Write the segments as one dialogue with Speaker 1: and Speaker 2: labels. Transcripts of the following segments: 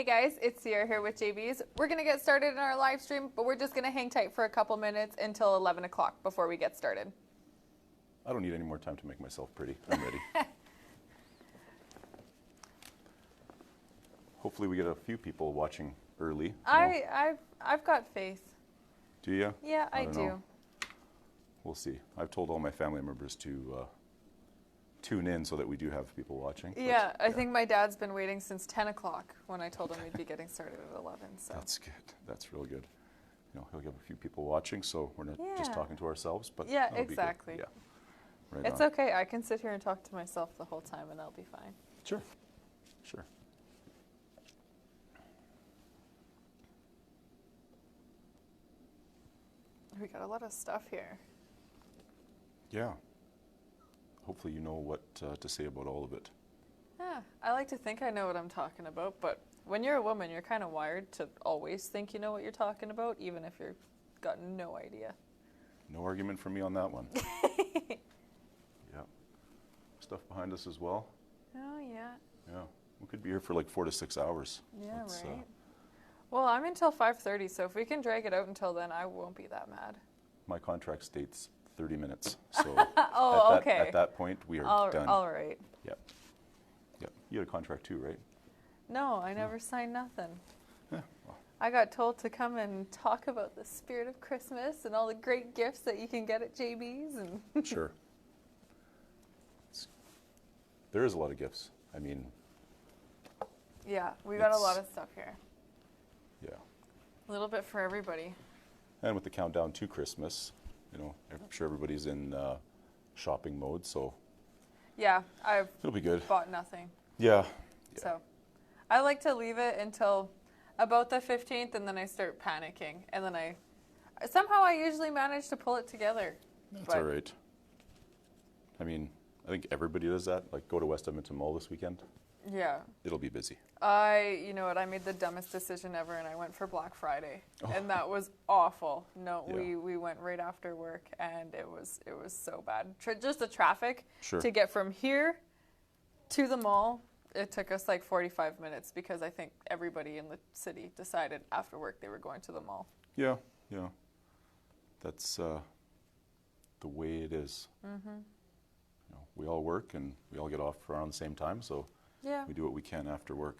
Speaker 1: Hey guys, it's Sierra here with JB's. We're going to get started in our live stream, but we're just going to hang tight for a couple minutes until 11 o'clock before we get started.
Speaker 2: I don't need any more time to make myself pretty. I'm ready. Hopefully we get a few people watching early.
Speaker 1: I've got faith.
Speaker 2: Do you?
Speaker 1: Yeah, I
Speaker 2: don't
Speaker 1: do.
Speaker 2: know. We'll see. I've told all my family members to tune in so that we do have people watching.
Speaker 1: Yeah, I think my dad's been waiting since 10 o'clock when I told him we'd be getting started at 11. So
Speaker 2: That's good. That's real good. You know, he'll have a few people watching, so we're not just
Speaker 1: Yeah.
Speaker 2: talking to ourselves. But
Speaker 1: Yeah,
Speaker 2: that'll be good.
Speaker 1: exactly.
Speaker 2: Yeah. Right
Speaker 1: it's
Speaker 2: on.
Speaker 1: okay. I can sit here and talk to myself the whole time and that'll be fine.
Speaker 2: Sure. Sure.
Speaker 1: We got a lot of stuff here.
Speaker 2: Yeah. Hopefully you know what to say about all of it.
Speaker 1: Yeah, I like to think I know what I'm talking about, but when you're a woman, you're kind of wired to always think you know what you're talking about, even if you've got no idea.
Speaker 2: No argument from me on that one. Yeah. Stuff behind us as well.
Speaker 1: Oh, yeah.
Speaker 2: Yeah. We could be here for like 4 to 6 hours.
Speaker 1: Yeah,
Speaker 2: It's,
Speaker 1: right. Well, I'm until 5:30, so if we can drag it out until then, I won't be that mad.
Speaker 2: My contract states 30 minutes. So
Speaker 1: Oh,
Speaker 2: at
Speaker 1: okay.
Speaker 2: At that point, we are done.
Speaker 1: All right.
Speaker 2: Yep. Yep. You had a contract too, right?
Speaker 1: No, I never signed nothing.
Speaker 2: Yeah. Well,
Speaker 1: I got told to come and talk about the spirit of Christmas and all the great gifts that you can get at JB's. And
Speaker 2: sure. There is a lot of gifts. I mean,
Speaker 1: yeah, we got a lot
Speaker 2: It's-
Speaker 1: of stuff here.
Speaker 2: yeah.
Speaker 1: A little bit for everybody.
Speaker 2: And with the countdown to Christmas, you know, I'm sure everybody's in shopping mode, so
Speaker 1: Yeah, I've
Speaker 2: it'll be good.
Speaker 1: bought nothing.
Speaker 2: Yeah.
Speaker 1: So I like to leave it until about the 15th, and then I start panicking. And then somehow I usually manage to pull it together.
Speaker 2: That's all right. I mean, I think everybody does that. Like, go to West Edmonton Mall this weekend.
Speaker 1: Yeah.
Speaker 2: It'll be busy.
Speaker 1: You know what, I made the dumbest decision ever, and I went for Black Friday.
Speaker 2: Oh.
Speaker 1: And that was awful. No,
Speaker 2: Yeah.
Speaker 1: we went right after work, and it was so bad. Just the traffic
Speaker 2: Sure.
Speaker 1: to get from here to the mall, it took us like 45 minutes because I think everybody in the city decided after work they were going to the mall.
Speaker 2: Yeah, yeah. That's the way it is. Mm-hmm. You know, we all work and we all get off around the same time, so
Speaker 1: Yeah.
Speaker 2: we do what we can after work.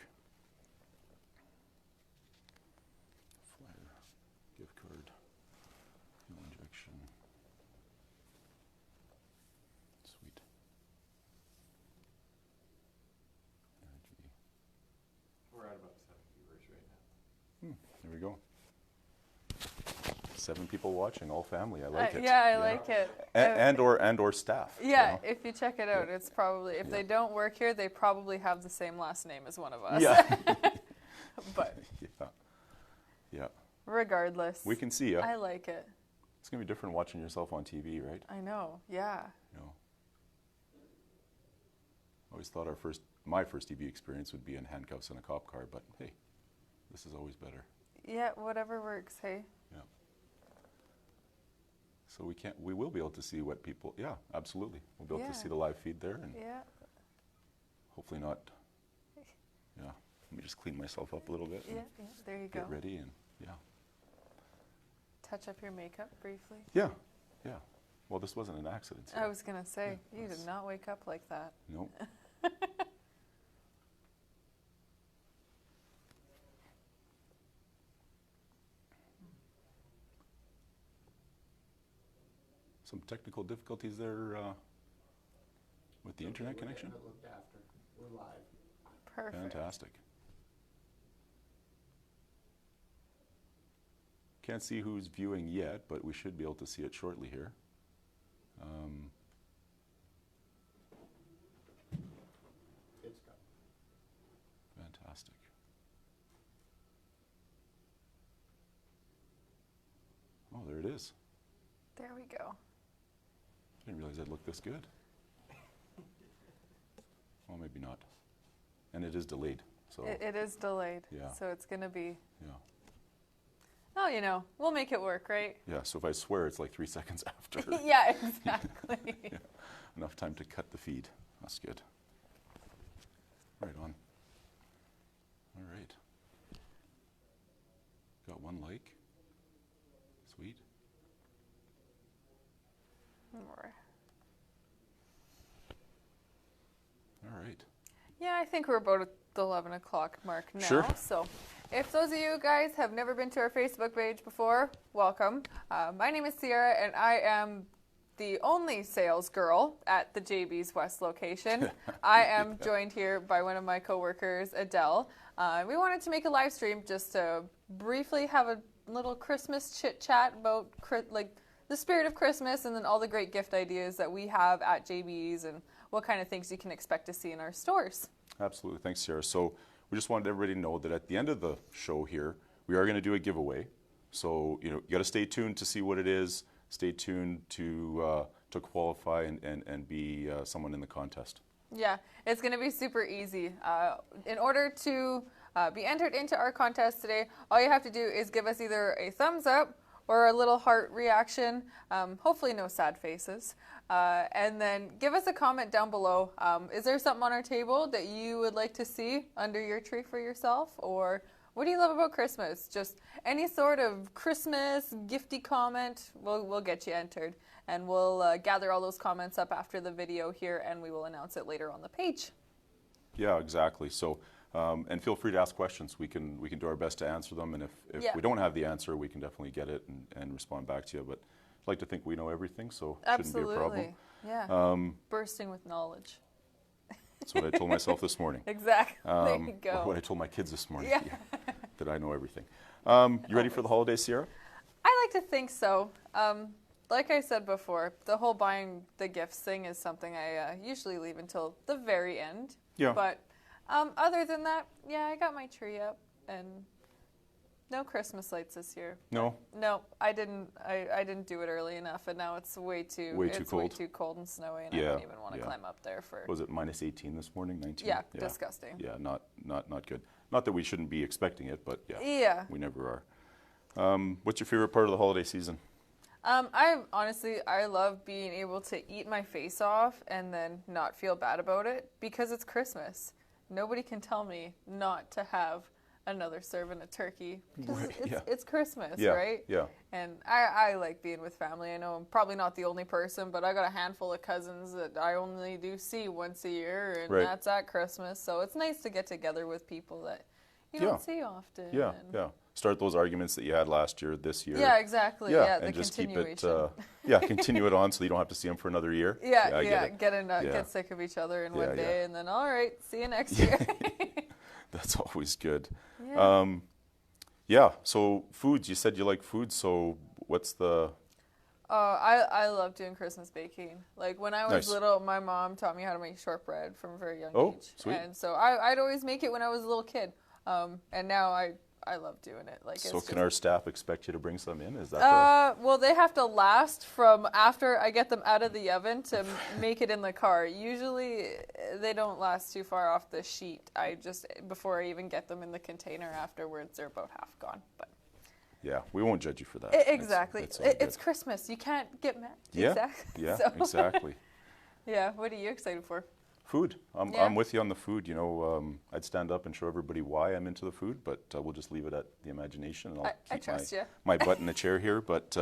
Speaker 2: Flyer, gift card, fuel injection. Sweet. Energy.
Speaker 3: We're at about 7 viewers right now.
Speaker 2: There we go. 7 people watching, all family. I like it.
Speaker 1: Yeah, I like it.
Speaker 2: And or staff. you
Speaker 1: Yeah,
Speaker 2: know?
Speaker 1: if you check it out, it's probably, if they don't work here, they probably have the same last name as one of us.
Speaker 2: Yeah.
Speaker 1: But
Speaker 2: Yeah. Yeah.
Speaker 1: regardless,
Speaker 2: We can see you.
Speaker 1: I like it.
Speaker 2: It's gonna be different watching yourself on TV, right?
Speaker 1: I know, yeah.
Speaker 2: You know. I always thought my first TV experience would be in handcuffs in a cop car, but hey, this is always better.
Speaker 1: Yeah, whatever works, hey?
Speaker 2: Yeah. So we will be able to see what people, yeah, absolutely. We'll be able
Speaker 1: Yeah.
Speaker 2: to see the live feed there and
Speaker 1: Yeah.
Speaker 2: hopefully not, yeah. Let me just clean myself up a little bit. and
Speaker 1: Yeah, there you go.
Speaker 2: Get ready and, yeah.
Speaker 1: Touch up your makeup briefly.
Speaker 2: Yeah, yeah. Well, this wasn't an accident. so-
Speaker 1: I was going to say,
Speaker 2: Yeah,
Speaker 1: you did
Speaker 2: that's-
Speaker 1: not wake up like that.
Speaker 2: Nope. Some technical difficulties there with the internet connection?
Speaker 3: We're getting it looked after. We're live.
Speaker 1: Perfect.
Speaker 2: Fantastic. Can't see who's viewing yet, but we should be able to see it shortly here.
Speaker 3: It's coming.
Speaker 2: Fantastic. Oh, there it is.
Speaker 1: There we go.
Speaker 2: I didn't realize it looked this good. Well, maybe not. And it is delayed, so
Speaker 1: It is delayed,
Speaker 2: Yeah.
Speaker 1: so it's going to be,
Speaker 2: yeah.
Speaker 1: oh, you know, we'll make it work, right?
Speaker 2: Yeah, so if I swear, it's like 3 seconds after.
Speaker 1: Yeah, exactly.
Speaker 2: Yeah. Enough time to cut the feed. That's good. Right on. All right. got one like. Sweet.
Speaker 1: More.
Speaker 2: All right.
Speaker 1: Yeah, I think we're about at the 11 o'clock mark now.
Speaker 2: Sure.
Speaker 1: So if those of you guys have never been to our Facebook page before, welcome. My name is Sierra, and I am the only sales girl at the JB's West location. I am joined here by one of my coworkers, Adele. We wanted to make a live stream just to briefly have a little Christmas chit chat about like the spirit of Christmas and then all the great gift ideas that we have at JB's and what kind of things you can expect to see in our stores.
Speaker 2: Absolutely. Thanks, Sarah. So we just wanted everybody to know that at the end of the show here, we are going to do a giveaway. So, you got to stay tuned to see what it is. Stay tuned to qualify and be someone in the contest.
Speaker 1: Yeah, it's going to be super easy. In order to be entered into our contest today, all you have to do is give us either a thumbs up or a little heart reaction, hopefully no sad faces, and then give us a comment down below. Is there something on our table that you would like to see under your tree for yourself, or what do you love about Christmas? Just any sort of Christmas gifty comment, we'll get you entered. And we'll gather all those comments up after the video here, and we will announce it later on the page.
Speaker 2: Yeah, exactly. So, and feel free to ask questions. We can do our best to answer them, and if we don't have the answer, we can definitely get it and respond back to you. But I'd like to think we know everything, so it shouldn't be a problem.
Speaker 1: Yeah. Bursting with knowledge.
Speaker 2: That's what I told myself this morning.
Speaker 1: Exactly. There you go.
Speaker 2: Or what I told my kids this morning.
Speaker 1: Yeah.
Speaker 2: That I know everything. You ready for the holidays, Sierra?
Speaker 1: I like to think so. Like I said before, the whole buying the gifts thing is something I usually leave until the very end.
Speaker 2: Yeah.
Speaker 1: But other than that, yeah, I got my tree up and no Christmas lights this year.
Speaker 2: No?
Speaker 1: No, I didn't. I didn't do it early enough, and now it's way too cold. Way too cold and snowy, and I don't even want to climb up there for.
Speaker 2: Was it minus 18 this morning? 19?
Speaker 1: Yeah, disgusting.
Speaker 2: Yeah, not good. Not that we shouldn't be expecting it, but
Speaker 1: yeah,
Speaker 2: we never are. What's your favorite part of the holiday season?
Speaker 1: I love being able to eat my face off and then not feel bad about it because it's Christmas. Nobody can tell me not to have another serving of turkey because it's Christmas, right?
Speaker 2: Yeah.
Speaker 1: And I like being with family. I know I'm probably not the only person, but I got a handful of cousins that I only do see once a year, and that's at Christmas. So it's nice to get together with people that you don't see often.
Speaker 2: Yeah, Start those arguments that you had last year, this year.
Speaker 1: Yeah, exactly. Yeah,
Speaker 2: and
Speaker 1: the
Speaker 2: just keep
Speaker 1: continuation.
Speaker 2: it. Continue it on so you don't have to see them for another year.
Speaker 1: Get sick of each other in one day, and then all right, see you next year.
Speaker 2: That's always good.
Speaker 1: Yeah.
Speaker 2: So foods. You said you like food. So what's the?
Speaker 1: I love doing Christmas baking. Like when I was little, my mom taught me how to make shortbread from a very young age.
Speaker 2: Sweet.
Speaker 1: And so I'd always make it when I was a little kid. And now I love doing it. Like,
Speaker 2: so can our staff expect you to bring some in? Is that
Speaker 1: well, they have to last from after I get them out of the oven to make it in the car. Usually they don't last too far off the sheet. Before I even get them in the container afterwards, they're about half gone. But
Speaker 2: yeah, we won't judge you for that.
Speaker 1: Exactly. It's Christmas. You can't get mad.
Speaker 2: Yeah.
Speaker 1: Exactly.
Speaker 2: Yeah, exactly.
Speaker 1: Yeah. What are you excited for?
Speaker 2: Food. I'm with you on the food. I'd stand up and show everybody why I'm into the food, but we'll just leave it at the imagination. And
Speaker 1: I trust you.
Speaker 2: My butt in the chair here. But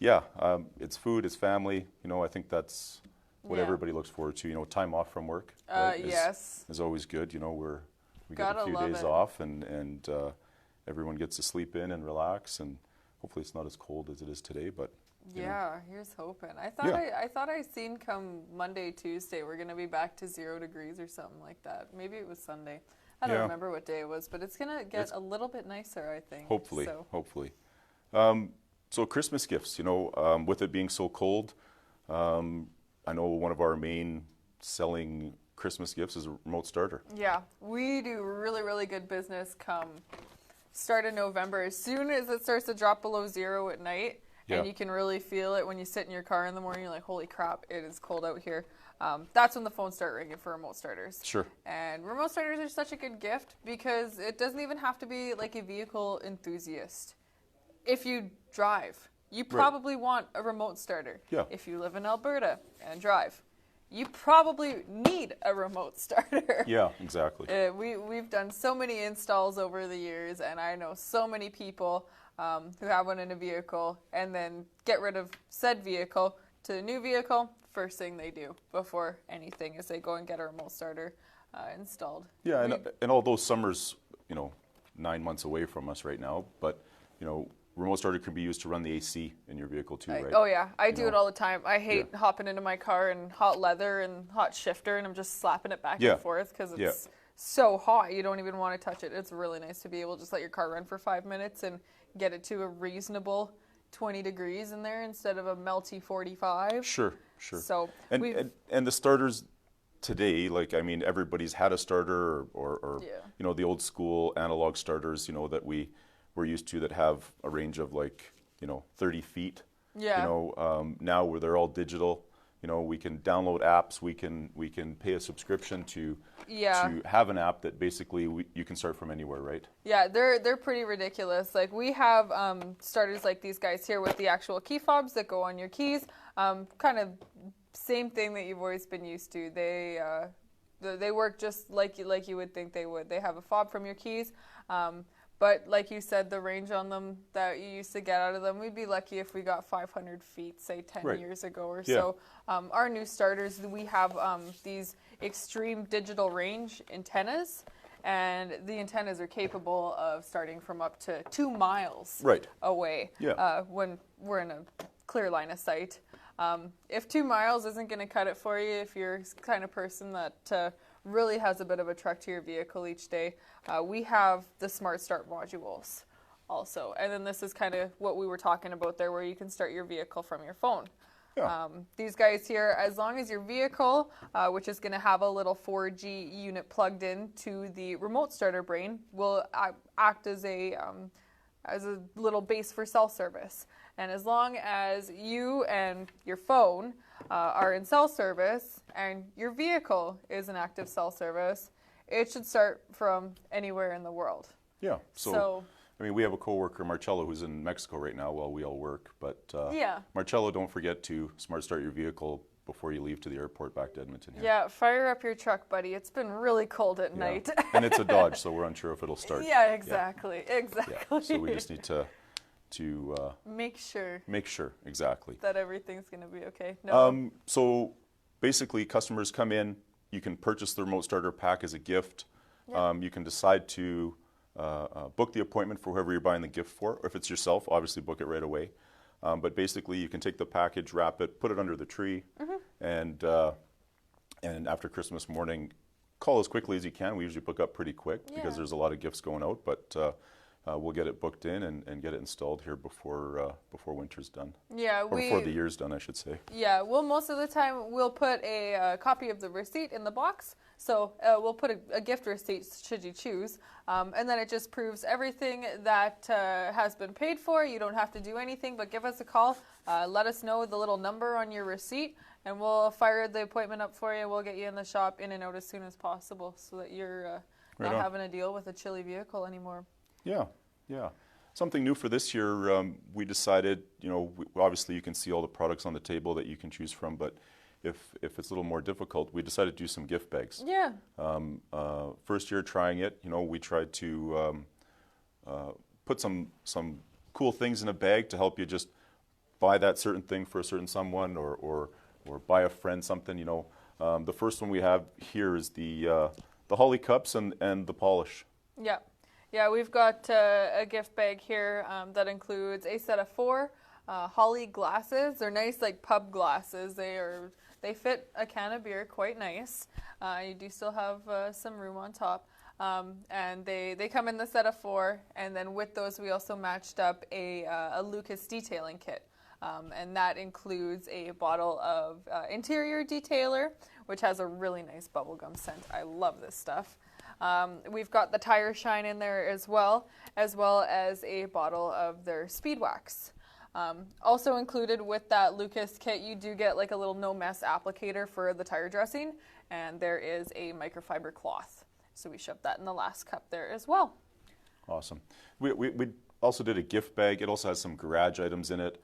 Speaker 2: it's food, it's family. I think that's what everybody looks forward to. Time off from work.
Speaker 1: Is
Speaker 2: always good. We get a few days off, and everyone gets to sleep in and relax, and hopefully it's not as cold as it is today, but.
Speaker 1: Here's hoping. I thought I seen come Monday, Tuesday, we're gonna be back to 0 degrees or something like that. Maybe it was Sunday. I don't remember what day it was, but it's gonna get a little bit nicer, I think.
Speaker 2: Hopefully. So Christmas gifts, with it being so cold, I know one of our main selling Christmas gifts is a remote starter.
Speaker 1: Yeah, we do really, really good business come start of November. As soon as it starts to drop below 0 at night. And you can really feel it when you sit in your car in the morning. You're like, holy crap, it is cold out here. That's when the phones start ringing for remote starters.
Speaker 2: Sure.
Speaker 1: And remote starters are such a good gift because it doesn't even have to be like a vehicle enthusiast. If you drive, you probably want a remote starter.
Speaker 2: Yeah.
Speaker 1: If you live in Alberta and drive, you probably need a remote starter.
Speaker 2: Yeah, exactly.
Speaker 1: We've done so many installs over the years, and I know so many people who have one in a vehicle and then get rid of said vehicle to a new vehicle. First thing they do before anything is they go and get a remote starter installed.
Speaker 2: Yeah, and although summer's, 9 months away from us right now, but, remote starter can be used to run the AC in your vehicle too, right?
Speaker 1: Oh yeah, I do it all the time. I hate hopping into my car in hot leather and hot shifter, and I'm just slapping it back and forth because it's so hot. You don't even want to touch it. It's really nice to be able to just let your car run for 5 minutes and get it to a reasonable 20 degrees in there instead of a melty 45.
Speaker 2: Sure.
Speaker 1: So
Speaker 2: and the starters today, everybody's had a starter or the old school analog starters, that we're used to that have a range of 30 feet.
Speaker 1: Yeah.
Speaker 2: Now where they're all digital, we can download apps, we can pay a subscription to have an app that basically you can start from anywhere, right?
Speaker 1: Yeah, they're pretty ridiculous. Like we have starters like these guys here with the actual key fobs that go on your keys. Kind of same thing that you've always been used to. They work just like you would think they would. They have a fob from your keys. But like you said, the range on them that you used to get out of them, we'd be lucky if we got 500 feet, say 10 years ago or so. Our new starters, we have these extreme digital range antennas, and the antennas are capable of starting from up to 2 miles away when we're in a clear line of sight. If 2 miles isn't going to cut it for you, if you're the kind of person that really has a bit of a trek to your vehicle each day, we have the Smart Start modules also. And then this is kind of what we were talking about there, where you can start your vehicle from your phone.
Speaker 2: Yeah.
Speaker 1: These guys here, as long as your vehicle, which is going to have a little 4G unit plugged in to the remote starter brain, will act as a little base for cell service. And as long as you and your phone are in cell service and your vehicle is in active cell service, it should start from anywhere in the world.
Speaker 2: Yeah. So we have a coworker, Marcello, who's in Mexico right now while we all work. But Marcello, don't forget to smart start your vehicle before you leave to the airport back to Edmonton here.
Speaker 1: Yeah, fire up your truck, buddy. It's been really cold at night.
Speaker 2: And it's a Dodge, so we're unsure if it'll start.
Speaker 1: Yeah, exactly.
Speaker 2: Yeah. So we just need to
Speaker 1: make sure
Speaker 2: exactly
Speaker 1: that everything's going to be okay.
Speaker 2: So basically, customers come in, you can purchase the remote starter pack as a gift. You can decide to book the appointment for whoever you're buying the gift for, or if it's yourself, obviously book it right away. But basically, you can take the package, wrap it, put it under the tree, and after Christmas morning, call as quickly as you can. We usually book up pretty quick because there's a lot of gifts going out, but we'll get it booked in and get it installed here before winter's done.
Speaker 1: Yeah,
Speaker 2: before the year's done, I should say.
Speaker 1: Yeah, well, most of the time we'll put a copy of the receipt in the box. So we'll put a gift receipt should you choose, and then it just proves everything that has been paid for. You don't have to do anything but give us a call. Let us know the little number on your receipt, and we'll fire the appointment up for you. We'll get you in the shop in and out as soon as possible so that you're not having to deal with a chilly vehicle anymore.
Speaker 2: Yeah. Something new for this year, we decided, obviously you can see all the products on the table that you can choose from, but if it's a little more difficult, we decided to do some gift bags.
Speaker 1: Yeah.
Speaker 2: First year trying it, we tried to put some cool things in a bag to help you just buy that certain thing for a certain someone or buy a friend something, The first one we have here is the Holly cups and the polish.
Speaker 1: Yeah. Yeah, we've got a gift bag here that includes a set of 4 Holly glasses. They're nice, like pub glasses. They fit a can of beer quite nice. You do still have some room on top. And they come in the set of 4. And then with those, we also matched up a Lucas detailing kit. And that includes a bottle of interior detailer, which has a really nice bubblegum scent. I love this stuff. We've got the tire shine in there as well as a bottle of their speed wax. Also included with that Lucas kit, you do get like a little no mess applicator for the tire dressing, and there is a microfiber cloth. So we shoved that in the last cup there as well.
Speaker 2: Awesome. We also did a gift bag. It also has some garage items in it.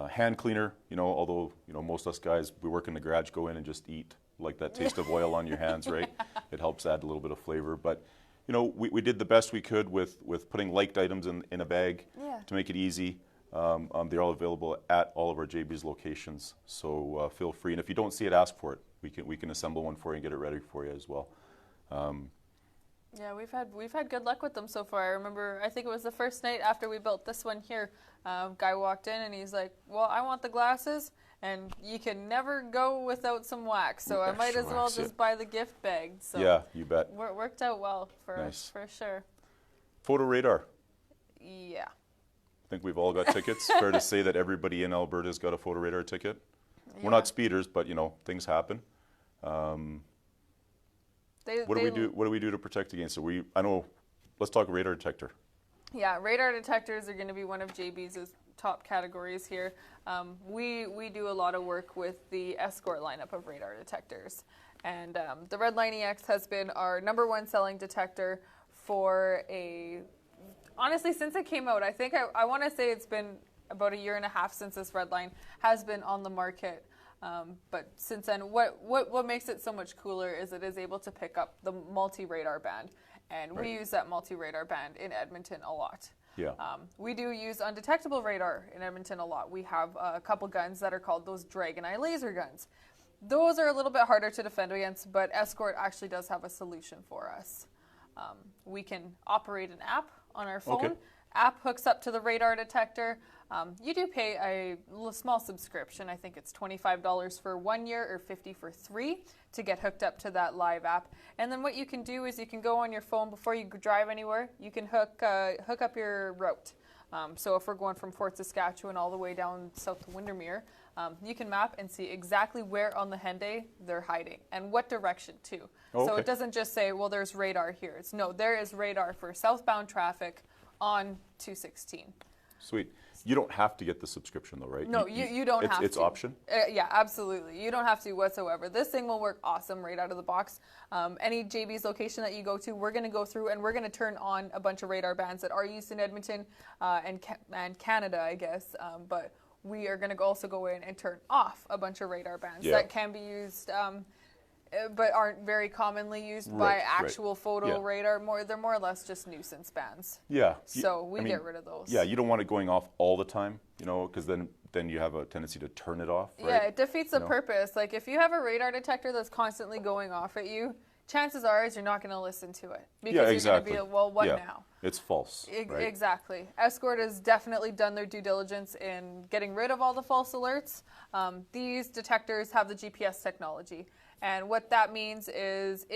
Speaker 2: Hand cleaner, although, most of us guys, we work in the garage, go in and just eat, like that taste of oil on your hands, right? It helps add a little bit of flavor. But, we did the best we could with putting liked items in a bag to make it easy. They're all available at all of our JB's locations, so feel free. And if you don't see it, ask for it. We can assemble one for you and get it ready for you as well.
Speaker 1: Yeah, we've had good luck with them so far. I remember, I think it was the first night after we built this one here. Guy walked in and he's like, "Well, I want the glasses, and you can never go without some wax, so I might as well just buy the gift bag." So
Speaker 2: yeah, you bet.
Speaker 1: Worked out well for
Speaker 2: Nice.
Speaker 1: us, for sure.
Speaker 2: Photo radar.
Speaker 1: Yeah.
Speaker 2: I think we've all got tickets. Fair to say that everybody in Alberta's got a photo radar ticket.
Speaker 1: Yeah.
Speaker 2: We're not speeders, but things happen. What do we do to protect against it? Let's talk radar detector.
Speaker 1: Yeah, radar detectors are going to be one of JB's top categories here. We do a lot of work with the Escort lineup of radar detectors. And the Redline EX has been our #1 selling detector for honestly, since it came out. I think I want to say it's been about 1.5 years since this Redline has been on the market. But since then, what makes it so much cooler is it is able to pick up the multi-radar band. And we use that multi-radar band in Edmonton a lot.
Speaker 2: Yeah.
Speaker 1: We do use undetectable radar in Edmonton a lot. We have a couple guns that are called those Dragon Eye laser guns. Those are a little bit harder to defend against, but Escort actually does have a solution for us. We can operate an app on our phone.
Speaker 2: Okay.
Speaker 1: App hooks up to the radar detector. You do pay a small subscription. I think it's $25 for 1 year or $50 for 3 to get hooked up to that live app. And then what you can do is you can go on your phone before you drive anywhere. You can hook up your route. So if we're going from Fort Saskatchewan all the way down south to Windermere, you can map and see exactly where on the Henday they're hiding and what direction too.
Speaker 2: Oh,
Speaker 1: so
Speaker 2: okay.
Speaker 1: it doesn't just say, well, there's radar here. No, there is radar for southbound traffic on 216.
Speaker 2: Sweet. You don't have to get the subscription though, right?
Speaker 1: No, you don't have to.
Speaker 2: It's option?
Speaker 1: Yeah, absolutely. You don't have to whatsoever. This thing will work awesome right out of the box. Any JB's location that you go to, we're going to go through and we're going to turn on a bunch of radar bands that are used in Edmonton and Canada, I guess. But we are going to also go in and turn off a bunch of radar bands that can be used but aren't very commonly used by actual photo radar. They're more or less just nuisance bands.
Speaker 2: Yeah.
Speaker 1: So we get rid of those.
Speaker 2: Yeah, you don't want it going off all the time, because then you have a tendency to turn it off, right?
Speaker 1: Yeah, it defeats the purpose. Like if you have a radar detector that's constantly going off at you, chances are you're not going to listen to it. Because you're going to be like, well, what now?
Speaker 2: It's false. Right?
Speaker 1: Exactly. Escort has definitely done their due diligence in getting rid of all the false alerts. These detectors have the GPS technology. And what that means is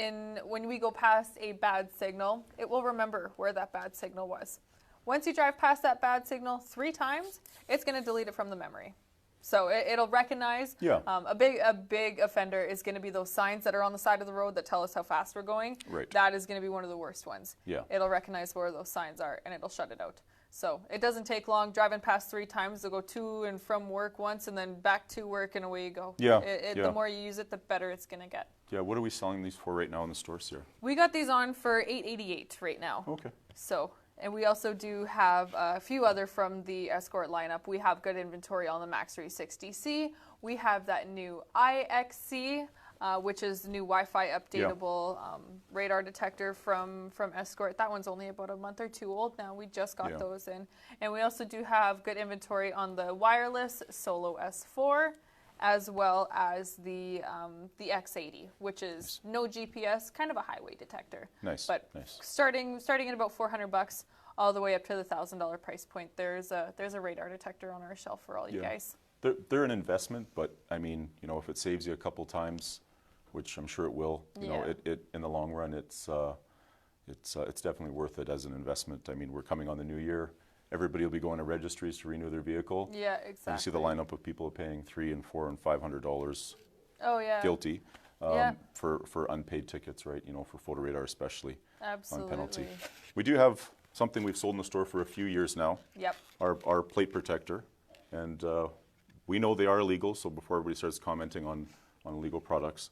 Speaker 1: when we go past a bad signal, it will remember where that bad signal was. Once you drive past that bad signal 3 times, it's going to delete it from the memory. So it'll recognize.
Speaker 2: Yeah.
Speaker 1: A big offender is going to be those signs that are on the side of the road that tell us how fast we're going.
Speaker 2: Right.
Speaker 1: That is going to be one of the worst ones.
Speaker 2: Yeah.
Speaker 1: It'll recognize where those signs are and it'll shut it out. So it doesn't take long. Driving past 3 times, to go to and from work once and then back to work and away you go.
Speaker 2: Yeah.
Speaker 1: The more you use it, the better it's going to get.
Speaker 2: Yeah. What are we selling these for right now in the stores here?
Speaker 1: We got these on for $888 right now.
Speaker 2: Okay.
Speaker 1: So, and we also do have a few other from the Escort lineup. We have good inventory on the Max 360C. We have that new IXC, which is the new Wi-Fi updatable radar detector from Escort. That one's only about a month or 2 old now. We just got those in. And we also do have good inventory on the wireless Solo S4, as well as the X80, which is no GPS, kind of a highway detector.
Speaker 2: Nice.
Speaker 1: But
Speaker 2: nice.
Speaker 1: starting at about $400 all the way up to the $1,000 price point, there's a radar detector on our shelf for all you guys.
Speaker 2: They're an investment, but I mean, if it saves you a couple times, which I'm sure it will, it in the long run, it's definitely worth it as an investment. I mean, we're coming on the new year. Everybody will be going to registries to renew their vehicle.
Speaker 1: Yeah, exactly.
Speaker 2: And you see the lineup of people paying $300 and $400 and $500 guilty for unpaid tickets, right? For photo radar especially.
Speaker 1: Absolutely.
Speaker 2: On penalty. We do have something we've sold in the store for a few years now.
Speaker 1: Yep.
Speaker 2: Our plate protector, and we know they are illegal. So before everybody starts commenting on illegal products,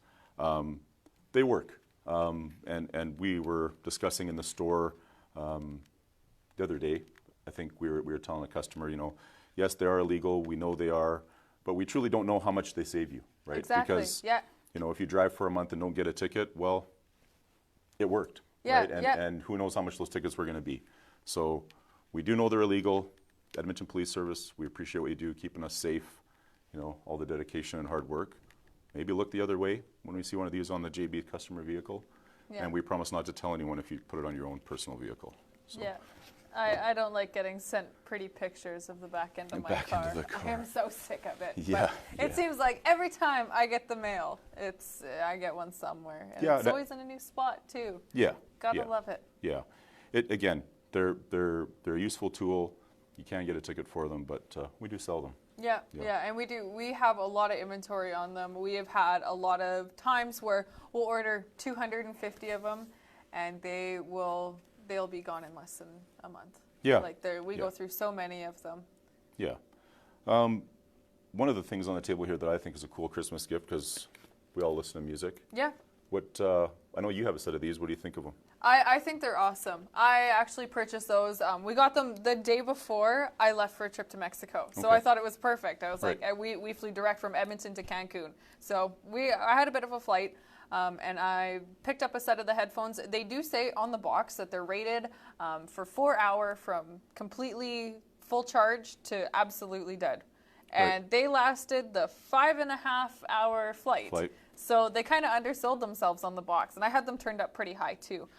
Speaker 2: they work. And we were discussing in the store the other day. I think we were telling a customer, yes, they are illegal. We know they are, but we truly don't know how much they save you, right?
Speaker 1: Exactly.
Speaker 2: Because
Speaker 1: Yeah.
Speaker 2: you know, if you drive for a month and don't get a ticket, well, it worked,
Speaker 1: Yeah,
Speaker 2: right? And
Speaker 1: yeah.
Speaker 2: and who knows how much those tickets were going to be. So we do know they're illegal. Edmonton Police Service, we appreciate what you do, keeping us safe. You know, all the dedication and hard work. Maybe look the other way when we see one of these on the JB customer vehicle.
Speaker 1: Yeah.
Speaker 2: And we promise not to tell anyone if you put it on your own personal vehicle. So.
Speaker 1: Yeah. I don't like getting sent pretty pictures of the back end of my
Speaker 2: Back
Speaker 1: car.
Speaker 2: end of the car.
Speaker 1: I am so sick of it.
Speaker 2: Yeah,
Speaker 1: But it seems like every time I get the mail, I get one somewhere. And
Speaker 2: Yeah,
Speaker 1: it's always in a new spot too.
Speaker 2: Yeah.
Speaker 1: Gotta
Speaker 2: yeah,
Speaker 1: love it.
Speaker 2: Yeah. Again, they're a useful tool. You can get a ticket for them, but we do sell them.
Speaker 1: Yeah,
Speaker 2: Yeah.
Speaker 1: yeah, and we have a lot of inventory on them. We have had a lot of times where we'll order 250 of them, and they'll be gone in less than a month.
Speaker 2: Yeah.
Speaker 1: Like we go through so many of them.
Speaker 2: Yeah. One of the things on the table here that I think is a cool Christmas gift, because we all listen to music.
Speaker 1: Yeah.
Speaker 2: What I know you have a set of these. What do you think of them?
Speaker 1: I think they're awesome. I actually purchased those. We got them the day before I left for a trip to Mexico. So
Speaker 2: Okay.
Speaker 1: I thought it was perfect. I was
Speaker 2: Right.
Speaker 1: like, we flew direct from Edmonton to Cancun. So I had a bit of a flight. And I picked up a set of the headphones. They do say on the box that they're rated for 4 hour from completely full charge to absolutely dead. And they lasted the 5.5 hour flight. So they kind of undersold themselves on the box. And I had them turned up pretty high too.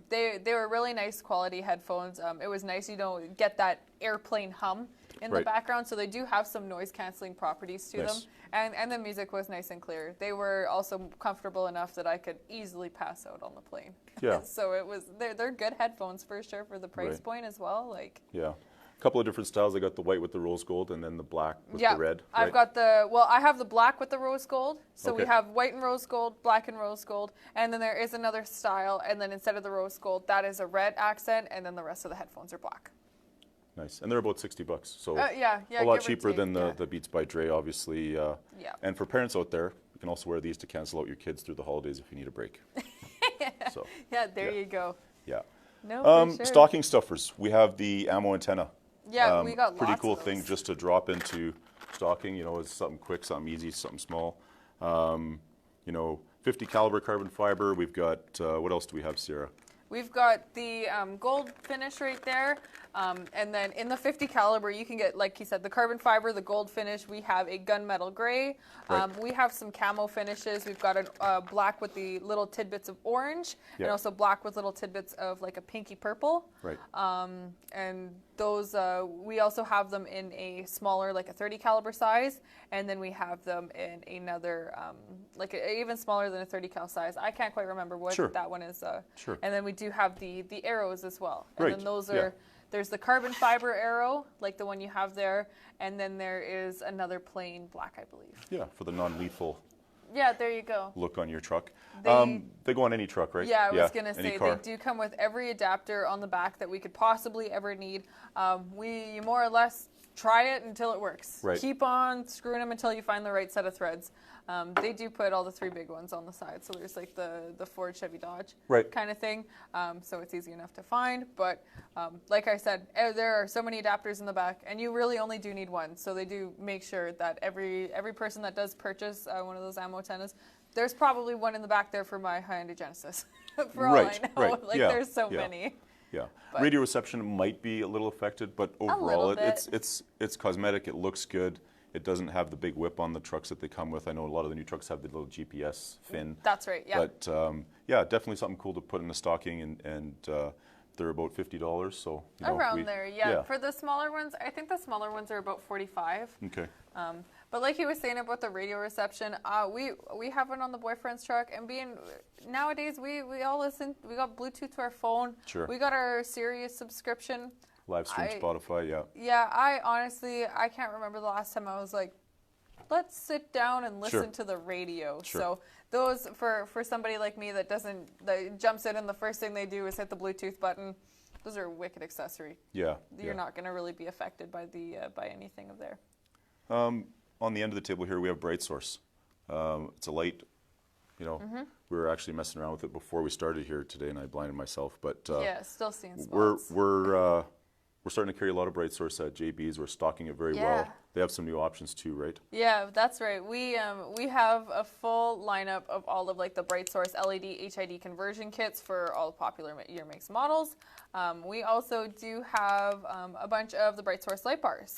Speaker 1: They were really nice quality headphones. It was nice, get that airplane hum in the background. So they do have some noise canceling properties to them. And the music was nice and clear. They were also comfortable enough that I could easily pass out on the plane.
Speaker 2: Yeah.
Speaker 1: So they're good headphones for sure for the price point as well. Like.
Speaker 2: Yeah. A couple of different styles. I got the white with the rose gold and then the black with the red.
Speaker 1: I've got I have the black with the rose gold. So we have white and rose gold, black and rose gold, and then there is another style, and then instead of the rose gold, that is a red accent, and then the rest of the headphones are black.
Speaker 2: Nice. And they're about $60, so
Speaker 1: a
Speaker 2: lot cheaper than the Beats by Dre, obviously.
Speaker 1: Yeah.
Speaker 2: And for parents out there, you can also wear these to cancel out your kids through the holidays if you need a break. So.
Speaker 1: Yeah, there you go.
Speaker 2: Yeah.
Speaker 1: No, for sure.
Speaker 2: Stocking stuffers. We have the ammo antenna.
Speaker 1: Yeah, we got
Speaker 2: pretty
Speaker 1: lots
Speaker 2: cool
Speaker 1: of those.
Speaker 2: thing just to drop into stocking. You know, it's something quick, something easy, something small. 50 caliber carbon fiber. We've got what else do we have, Sierra?
Speaker 1: We've got the gold finish right there, and then in the 50 caliber, you can get, like he said, the carbon fiber, the gold finish. We have a gunmetal gray. We have some camo finishes. We've got a black with the little tidbits of orange, and also black with little tidbits of like a pinky purple.
Speaker 2: Right.
Speaker 1: And those, we also have them in a smaller, like a 30 caliber size, and then we have them in another, even smaller than a 30 cal size. I can't quite remember what that one is.
Speaker 2: Sure.
Speaker 1: And then we do have the arrows as well. And
Speaker 2: Right.
Speaker 1: then those are, there's the carbon fiber arrow, like the one you have there, and then there is another plain black, I believe.
Speaker 2: Yeah, for the non-lethal
Speaker 1: Yeah, there you go.
Speaker 2: look on your truck.
Speaker 1: They
Speaker 2: go on any truck, right?
Speaker 1: Yeah, I was going to
Speaker 2: any
Speaker 1: say,
Speaker 2: car.
Speaker 1: they do come with every adapter on the back that we could possibly ever need. You more or less try it until it works.
Speaker 2: Right.
Speaker 1: Keep on screwing them until you find the right set of threads. They do put all the three big ones on the side. So there's like the Ford, Chevy, Dodge kind of thing. So it's easy enough to find. But like I said, there are so many adapters in the back, and you really only do need one. So they do make sure that every person that does purchase one of those ammo antennas, there's probably one in the back there for my Hyundai Genesis. For all I know. Like there's so many.
Speaker 2: Yeah,
Speaker 1: But
Speaker 2: radio reception might be a little affected, but overall it's cosmetic. It looks good. It doesn't have the big whip on the trucks that they come with. I know a lot of the new trucks have the little GPS fin.
Speaker 1: That's right, yeah.
Speaker 2: But definitely something cool to put in the stocking, and they're about $50. So
Speaker 1: around there, yeah. For the smaller ones, I think the smaller ones are about $45.
Speaker 2: Okay.
Speaker 1: But like he was saying about the radio reception, we have one on the boyfriend's truck, and nowadays we all listen. We got Bluetooth to our phone.
Speaker 2: Sure.
Speaker 1: We got our Sirius subscription.
Speaker 2: Live stream, Spotify, yeah.
Speaker 1: Yeah, I can't remember the last time I was like, let's sit down and listen to the radio.
Speaker 2: Sure.
Speaker 1: So those for somebody like me that jumps in and the first thing they do is hit the Bluetooth button. Those are a wicked accessory.
Speaker 2: Yeah.
Speaker 1: You're not going to really be affected by by anything of there.
Speaker 2: On the end of the table here, we have Bright Source. It's a light. We were actually messing around with it before we started here today, and I blinded myself. But
Speaker 1: still seeing spots.
Speaker 2: we're starting to carry a lot of Bright Source at JB's. We're stocking it very
Speaker 1: Yeah.
Speaker 2: well. They have some new options too, right?
Speaker 1: Yeah, that's right. We have a full lineup of all of like the Bright Source LED HID conversion kits for all popular year makes models. We also do have a bunch of the Bright Source light bars.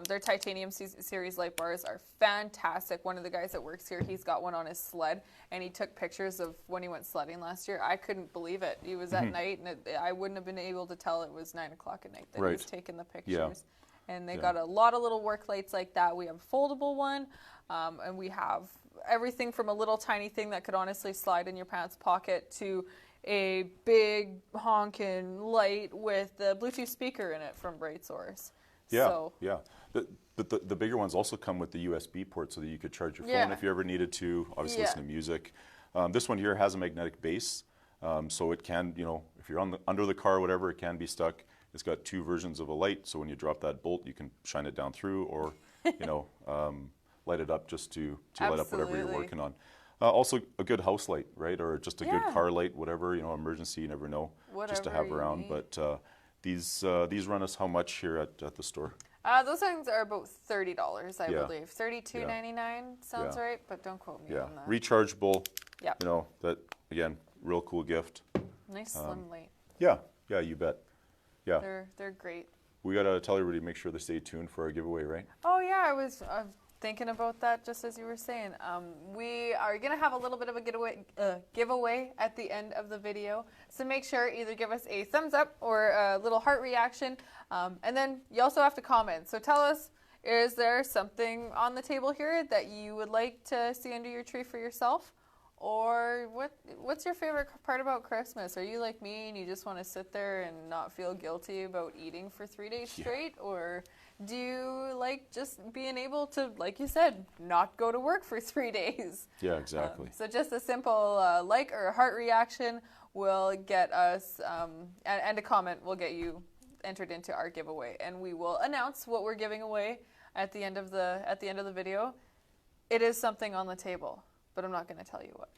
Speaker 1: Their titanium series light bars are fantastic. One of the guys that works here, he's got one on his sled, and he took pictures of when he went sledding last year. I couldn't believe it. He was at night, and I wouldn't have been able to tell it was 9 o'clock at night that he was taking the pictures. And they got a lot of little work lights like that. We have a foldable one, and we have everything from a little tiny thing that could honestly slide in your pants pocket to a big honking light with the Bluetooth speaker in it from Bright Source.
Speaker 2: Yeah,
Speaker 1: So,
Speaker 2: yeah. The bigger ones also come with the USB port so that you could charge your phone
Speaker 1: Yeah.
Speaker 2: if you ever needed to, obviously
Speaker 1: Yeah.
Speaker 2: listen to music. This one here has a magnetic base, so it can, if you're under the car or whatever, it can be stuck. It's got 2 versions of a light, so when you drop that bolt, you can shine it down through or, light it up just to light up whatever you're
Speaker 1: Absolutely.
Speaker 2: working on. Also, a good house light, right? Or just a good
Speaker 1: Yeah.
Speaker 2: car light, whatever, emergency, you never know, just to
Speaker 1: Whatever
Speaker 2: have
Speaker 1: you
Speaker 2: around.
Speaker 1: need.
Speaker 2: But these run us how much here at the store?
Speaker 1: those things are about $30, I
Speaker 2: Yeah.
Speaker 1: believe. $32.99 sounds
Speaker 2: Yeah.
Speaker 1: right, but don't quote me
Speaker 2: Yeah,
Speaker 1: on that.
Speaker 2: rechargeable.
Speaker 1: Yep.
Speaker 2: That again, real cool gift.
Speaker 1: Nice slim light.
Speaker 2: Yeah, you bet. Yeah,
Speaker 1: They're great.
Speaker 2: we gotta tell everybody to make sure they stay tuned for our giveaway, right?
Speaker 1: Oh yeah, I was thinking about that just as you were saying. We are gonna have a little bit of a giveaway at the end of the video, so make sure either give us a thumbs up or a little heart reaction, and then you also have to comment. So tell us, is there something on the table here that you would like to see under your tree for yourself? Or what's your favorite part about Christmas? Are you like me and you just want to sit there and not feel guilty about eating for 3 days straight? Or do you like just being able to, like you said, not go to work for 3 days?
Speaker 2: Yeah, exactly.
Speaker 1: So just a simple like or a heart reaction will get us, and a comment will get you entered into our giveaway. And we will announce what we're giving away at the end of the video. It is something on the table, but I'm not going to tell you what.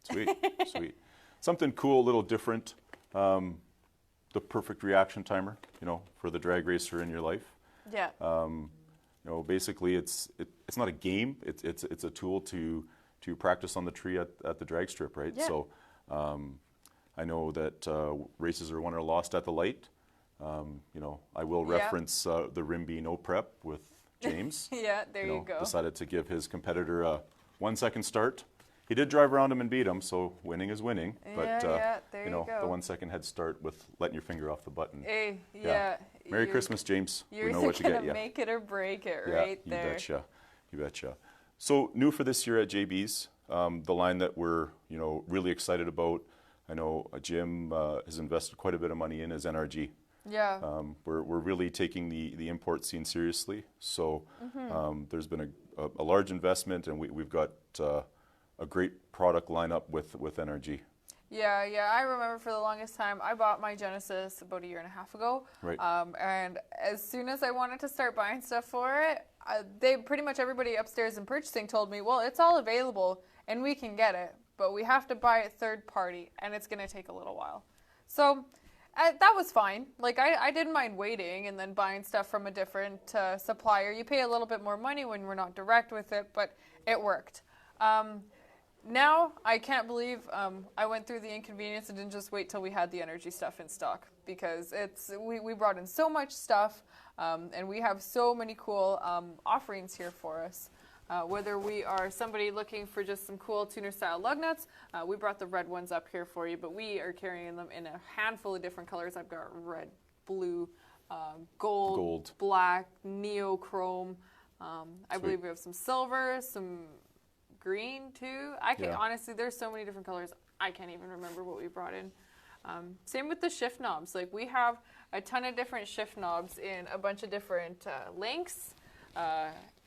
Speaker 2: Sweet, sweet. Something cool, a little different. The perfect reaction timer, for the drag racer in your life.
Speaker 1: Yeah.
Speaker 2: Basically, it's not a game. It's a tool to practice on the tree at the drag strip, right?
Speaker 1: Yeah.
Speaker 2: So, I know that races are won or lost at the light. I will reference the Rimby No Prep with James.
Speaker 1: Yeah, there you go.
Speaker 2: Decided to give his competitor a 1 second start. He did drive around him and beat him, so winning is winning. But
Speaker 1: there you go.
Speaker 2: the 1 second head start with letting your finger off the button.
Speaker 1: Hey,
Speaker 2: Yeah. Merry Christmas, James.
Speaker 1: You're
Speaker 2: We know what you
Speaker 1: gonna
Speaker 2: get. Yeah.
Speaker 1: make it or break it
Speaker 2: Yeah,
Speaker 1: right
Speaker 2: you
Speaker 1: there.
Speaker 2: betcha. You betcha. So new for this year at JB's, the line that we're really excited about. I know Jim has invested quite a bit of money in is NRG.
Speaker 1: Yeah.
Speaker 2: We're really taking the import scene seriously. So there's been a large investment, and we've got a great product lineup with NRG.
Speaker 1: Yeah, I remember for the longest time, I bought my Genesis about 1.5 years ago.
Speaker 2: Right.
Speaker 1: And as soon as I wanted to start buying stuff for it, pretty much everybody upstairs in purchasing told me, well, it's all available and we can get it, but we have to buy it third party and it's going to take a little while. So that was fine. Like, I didn't mind waiting and then buying stuff from a different supplier. You pay a little bit more money when we're not direct with it, but it worked. Now, I can't believe I went through the inconvenience and didn't just wait till we had the energy stuff in stock, because we brought in so much stuff, and we have so many cool offerings here for us. Whether we are somebody looking for just some cool tuner-style lug nuts, we brought the red ones up here for you, but we are carrying them in a handful of different colors. I've got red, blue, gold, black, neochrome. I believe we have some silver, some green too. Honestly, there's so many different colors, I can't even remember what we brought in. Same with the shift knobs. Like, we have a ton of different shift knobs in a bunch of different lengths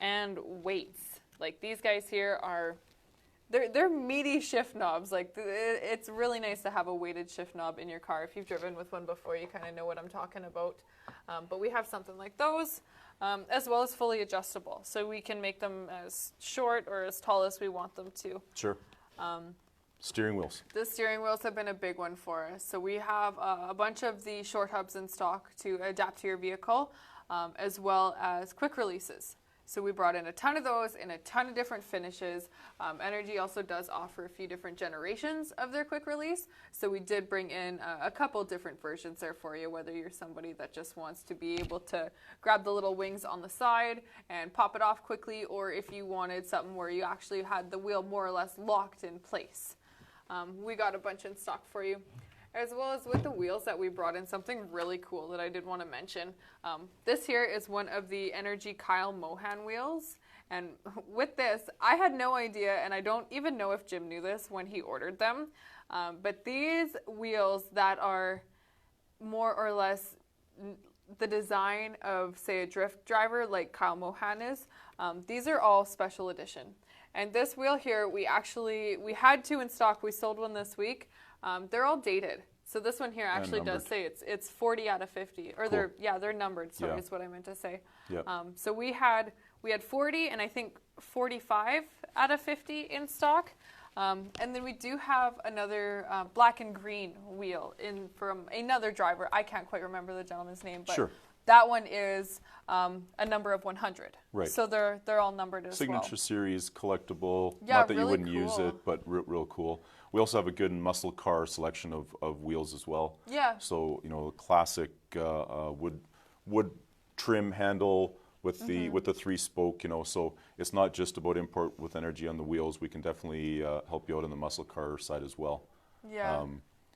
Speaker 1: and weights. Like, these guys here they're meaty shift knobs. Like, it's really nice to have a weighted shift knob in your car. If you've driven with one before, you kind of know what I'm talking about. But we have something like those, as well as fully adjustable. So we can make them as short or as tall as we want them to.
Speaker 2: Sure. Steering wheels.
Speaker 1: The steering wheels have been a big one for us. So we have a bunch of the short hubs in stock to adapt to your vehicle, as well as quick releases. So we brought in a ton of those in a ton of different finishes. Energy also does offer a few different generations of their quick release. So we did bring in a couple different versions there for you, whether you're somebody that just wants to be able to grab the little wings on the side and pop it off quickly, or if you wanted something where you actually had the wheel more or less locked in place. We got a bunch in stock for you. As well as with the wheels that we brought in something really cool that I did want to mention. This here is one of the Energy Kyle Mohan wheels. And with this, I had no idea, and I don't even know if Jim knew this when he ordered them. But these wheels that are more or less the design of, say, a drift driver like Kyle Mohan is, these are all special edition. And this wheel here, we had two in stock. We sold one this week. They're all dated. So this one here actually does say it's 40 out of 50, or
Speaker 2: cool.
Speaker 1: they're numbered. Sorry, is what I meant to say.
Speaker 2: Yep.
Speaker 1: So we had 40 and I think 45 out of 50 in stock. And then we do have another black and green wheel from another driver. I can't quite remember the gentleman's name, but
Speaker 2: Sure.
Speaker 1: that one is a number of 100.
Speaker 2: Right.
Speaker 1: So they're all numbered as well.
Speaker 2: Signature series, collectible.
Speaker 1: Yeah,
Speaker 2: Not that
Speaker 1: really
Speaker 2: you wouldn't use
Speaker 1: cool.
Speaker 2: it, but real cool. We also have a good muscle car selection of wheels as well.
Speaker 1: Yeah.
Speaker 2: So, classic wood trim handle with the with the 3-spoke, so it's not just about import with Energy on the wheels. We can definitely help you out on the muscle car side as well.
Speaker 1: Yeah.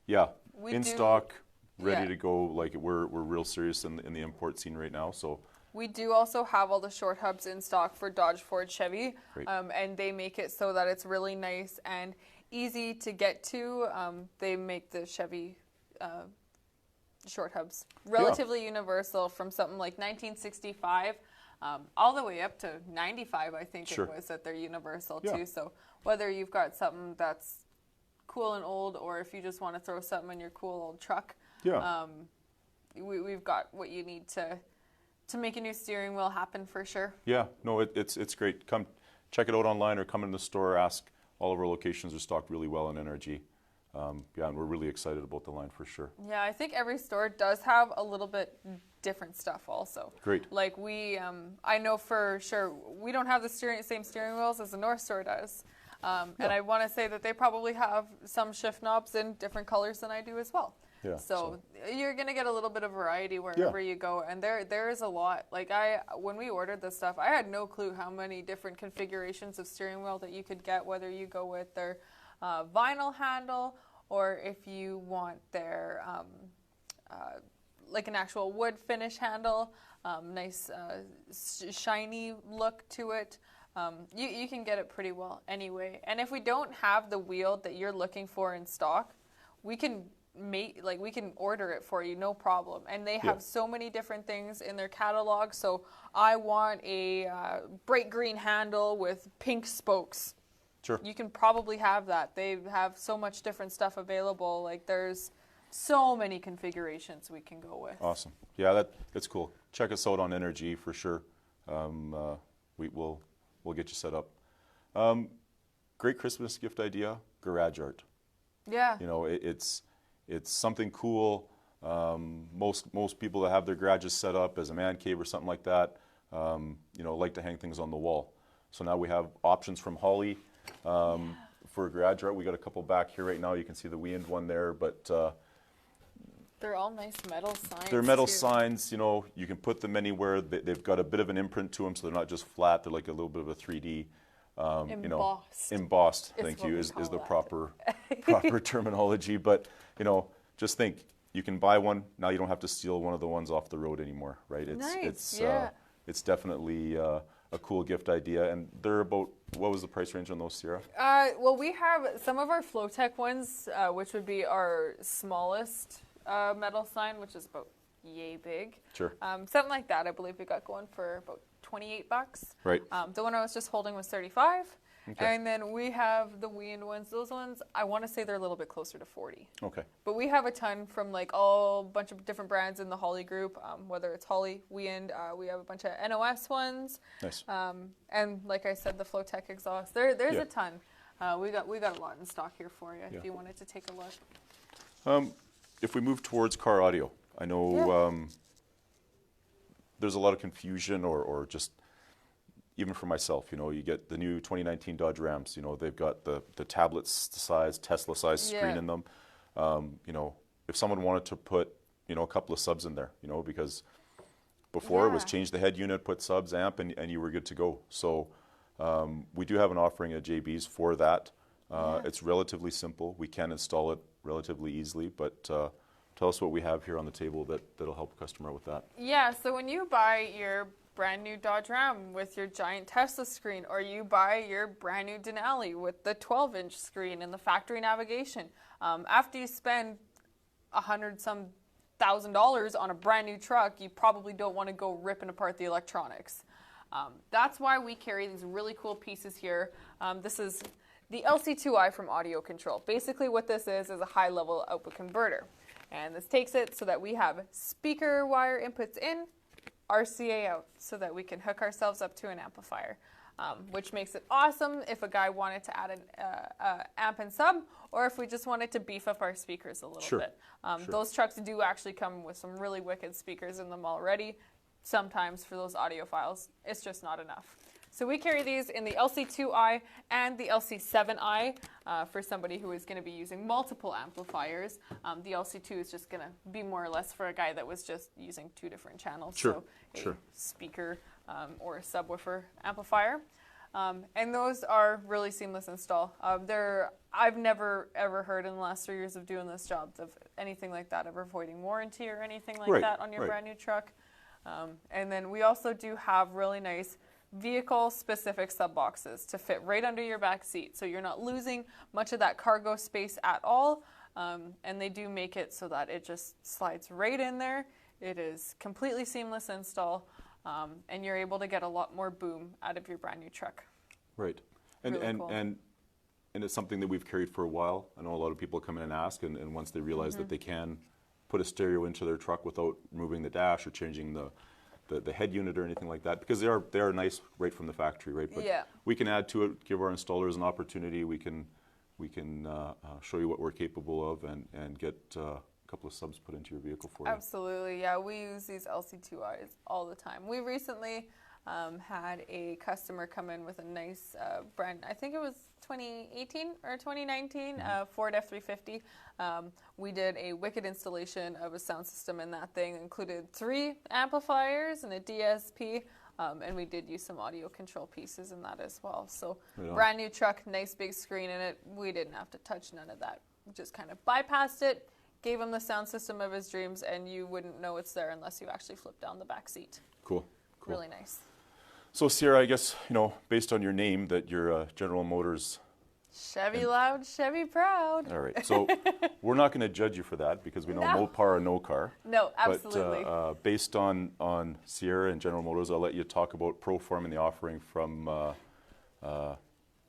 Speaker 2: Yeah, in stock, ready
Speaker 1: yeah.
Speaker 2: to go. Like we're real serious in the import scene right now. So
Speaker 1: we do also have all the short hubs in stock for Dodge, Ford, Chevy,
Speaker 2: Great.
Speaker 1: And they make it so that it's really nice and easy to get to. They make the Chevy short hubs relatively universal from something like 1965 all the way up to 95, I think
Speaker 2: Sure.
Speaker 1: it was, that they're universal
Speaker 2: Yeah.
Speaker 1: too. So whether you've got something that's cool and old, or if you just want to throw something in your cool old truck,
Speaker 2: yeah.
Speaker 1: we've got what you need to make a new steering wheel happen for sure.
Speaker 2: Yeah, no, it's great. Come check it out online or come in the store. Ask. All of our locations are stocked really well in Energy. And we're really excited about the line for sure.
Speaker 1: Yeah, I think every store does have a little bit different stuff also.
Speaker 2: Great.
Speaker 1: Like I know for sure we don't have the same steering wheels as the North Store does. And I want to say that they probably have some shift knobs in different colors than I do as well.
Speaker 2: Yeah,
Speaker 1: So you're going to get a little bit of variety wherever you go. And there is a lot. Like when we ordered this stuff, I had no clue how many different configurations of steering wheel that you could get, whether you go with their vinyl handle or if you want their like an actual wood finish handle, nice shiny look to it. You can get it pretty well anyway. And if we don't have the wheel that you're looking for in stock, we can order it for you, no problem. And they have so many different things in their catalog. So I want a bright green handle with pink spokes.
Speaker 2: Sure.
Speaker 1: You can probably have that. They have so much different stuff available. Like there's so many configurations we can go with.
Speaker 2: Awesome. Yeah, that's cool. Check us out on Energy for sure. We'll get you set up. Great Christmas gift idea, garage art.
Speaker 1: Yeah.
Speaker 2: It's something cool. Most people that have their garages set up as a man cave or something like that, like to hang things on the wall. So now we have options from Holly for garage art. We got a couple back here right now. You can see the Weand one there, but
Speaker 1: they're all nice metal signs.
Speaker 2: they're metal
Speaker 1: too.
Speaker 2: signs. You can put them anywhere. They've got a bit of an imprint to them, so they're not just flat. They're like a little bit of a 3D.
Speaker 1: Embossed.
Speaker 2: Embossed,
Speaker 1: Is
Speaker 2: thank
Speaker 1: what
Speaker 2: you,
Speaker 1: we
Speaker 2: is
Speaker 1: call
Speaker 2: the
Speaker 1: that.
Speaker 2: proper terminology. But, just think, you can buy one, now you don't have to steal one of the ones off the road anymore, right? It's definitely a cool gift idea. And they're about, what was the price range on those, Sierra?
Speaker 1: Well, we have some of our Flowtech ones, which would be our smallest metal sign, which is about yay big.
Speaker 2: Sure.
Speaker 1: Something like that, I believe we got going for about $28.
Speaker 2: Right.
Speaker 1: The one I was just holding was $35.
Speaker 2: Okay.
Speaker 1: And then we have the Weand ones. Those ones, I want to say they're a little bit closer to 40.
Speaker 2: Okay.
Speaker 1: But we have a ton from like a bunch of different brands in the Holly group, whether it's Holly, Weand, we have a bunch of NOS ones.
Speaker 2: Nice.
Speaker 1: And like I said, the Flowtech exhaust. There's a ton. We got a lot in stock here for you
Speaker 2: Yeah.
Speaker 1: if you wanted to take a look.
Speaker 2: If we move towards car audio, I know there's a lot of confusion or just even for myself, you get the new 2019 Dodge Rams, they've got the tablet size, Tesla size screen in them. If someone wanted to put, a couple of subs in there, because before it was change the head unit, put subs, amp, and you were good to go. So we do have an offering at JB's for that. It's relatively simple. We can install it relatively easily, but tell us what we have here on the table that'll help a customer with that.
Speaker 1: Yeah, so when you buy your brand new Dodge Ram with your giant Tesla screen, or you buy your brand new Denali with the 12-inch screen and the factory navigation, after you spend $100,000 on a brand new truck, you probably don't want to go ripping apart the electronics. That's why we carry these really cool pieces here. This is the LC2i from Audio Control. Basically what this is a high-level output converter. And this takes it so that we have speaker wire inputs in, RCA out, so that we can hook ourselves up to an amplifier, which makes it awesome if a guy wanted to add an amp and sub, or if we just wanted to beef up our speakers a little bit. Those trucks do actually come with some really wicked speakers in them already. Sometimes for those audiophiles, it's just not enough. So we carry these in the LC2i and the LC7i for somebody who is going to be using multiple amplifiers. The LC2 is just going to be more or less for a guy that was just using 2 different channels. So a speaker or a subwoofer amplifier. And those are really seamless install. I've never ever heard in the last 3 years of doing this job of anything like that, ever voiding warranty or anything like that on your brand new truck. And then we also do have really nice vehicle-specific sub boxes to fit right under your back seat, so you're not losing much of that cargo space at all. And they do make it so that it just slides right in there. It is completely seamless install, and you're able to get a lot more boom out of your brand new truck.
Speaker 2: Right, and
Speaker 1: Really cool.
Speaker 2: and it's something that we've carried for a while. I know a lot of people come in and ask, and once they realize that they can put a stereo into their truck without removing the dash or changing the head unit or anything like that, because they are nice right from the factory, right? But we can add to it, give our installers an opportunity. We can show you what we're capable of and get a couple of subs put into your vehicle for you.
Speaker 1: Absolutely, yeah. We use these LC2Is all the time. We recently had a customer come in with a nice brand, I think it was 2018 or 2019, Ford F-350. We did a wicked installation of a sound system in that thing. It included 3 amplifiers and a DSP, and we did use some audio control pieces in that as well. So brand new truck, nice big screen in it. We didn't have to touch none of that. We just kind of bypassed it, gave him the sound system of his dreams, and you wouldn't know it's there unless you actually flip down the back seat.
Speaker 2: Cool.
Speaker 1: Really nice.
Speaker 2: So Sierra, I guess, based on your name, that you're General Motors.
Speaker 1: Chevy loud, Chevy proud.
Speaker 2: All right, so we're not going to judge you for that, because we know no par or no car.
Speaker 1: No, absolutely.
Speaker 2: But based on Sierra and General Motors, I'll let you talk about Proform and the offering from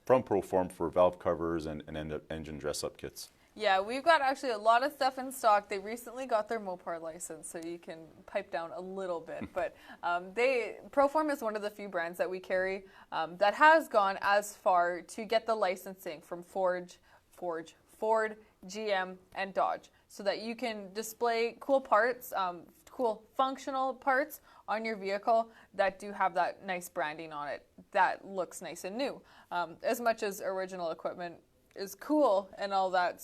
Speaker 2: Proform for valve covers and engine dress-up kits.
Speaker 1: Yeah, we've got actually a lot of stuff in stock. They recently got their Mopar license, so you can pipe down a little bit. But Proform is one of the few brands that we carry that has gone as far to get the licensing from Ford, GM, and Dodge, so that you can display cool parts, cool functional parts on your vehicle that do have that nice branding on it that looks nice and new. As much as original equipment is cool and all that,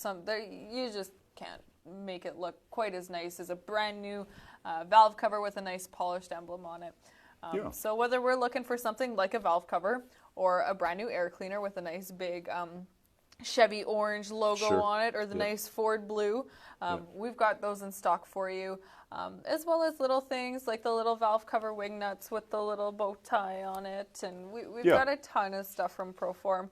Speaker 1: you just can't make it look quite as nice as a brand new valve cover with a nice polished emblem on it. So whether we're looking for something like a valve cover or a brand new air cleaner with a nice big Chevy orange logo on it, or the nice Ford blue, we've got those in stock for you, as well as little things like the little valve cover wing nuts with the little bow tie on it, and we've got a ton of stuff from Proform,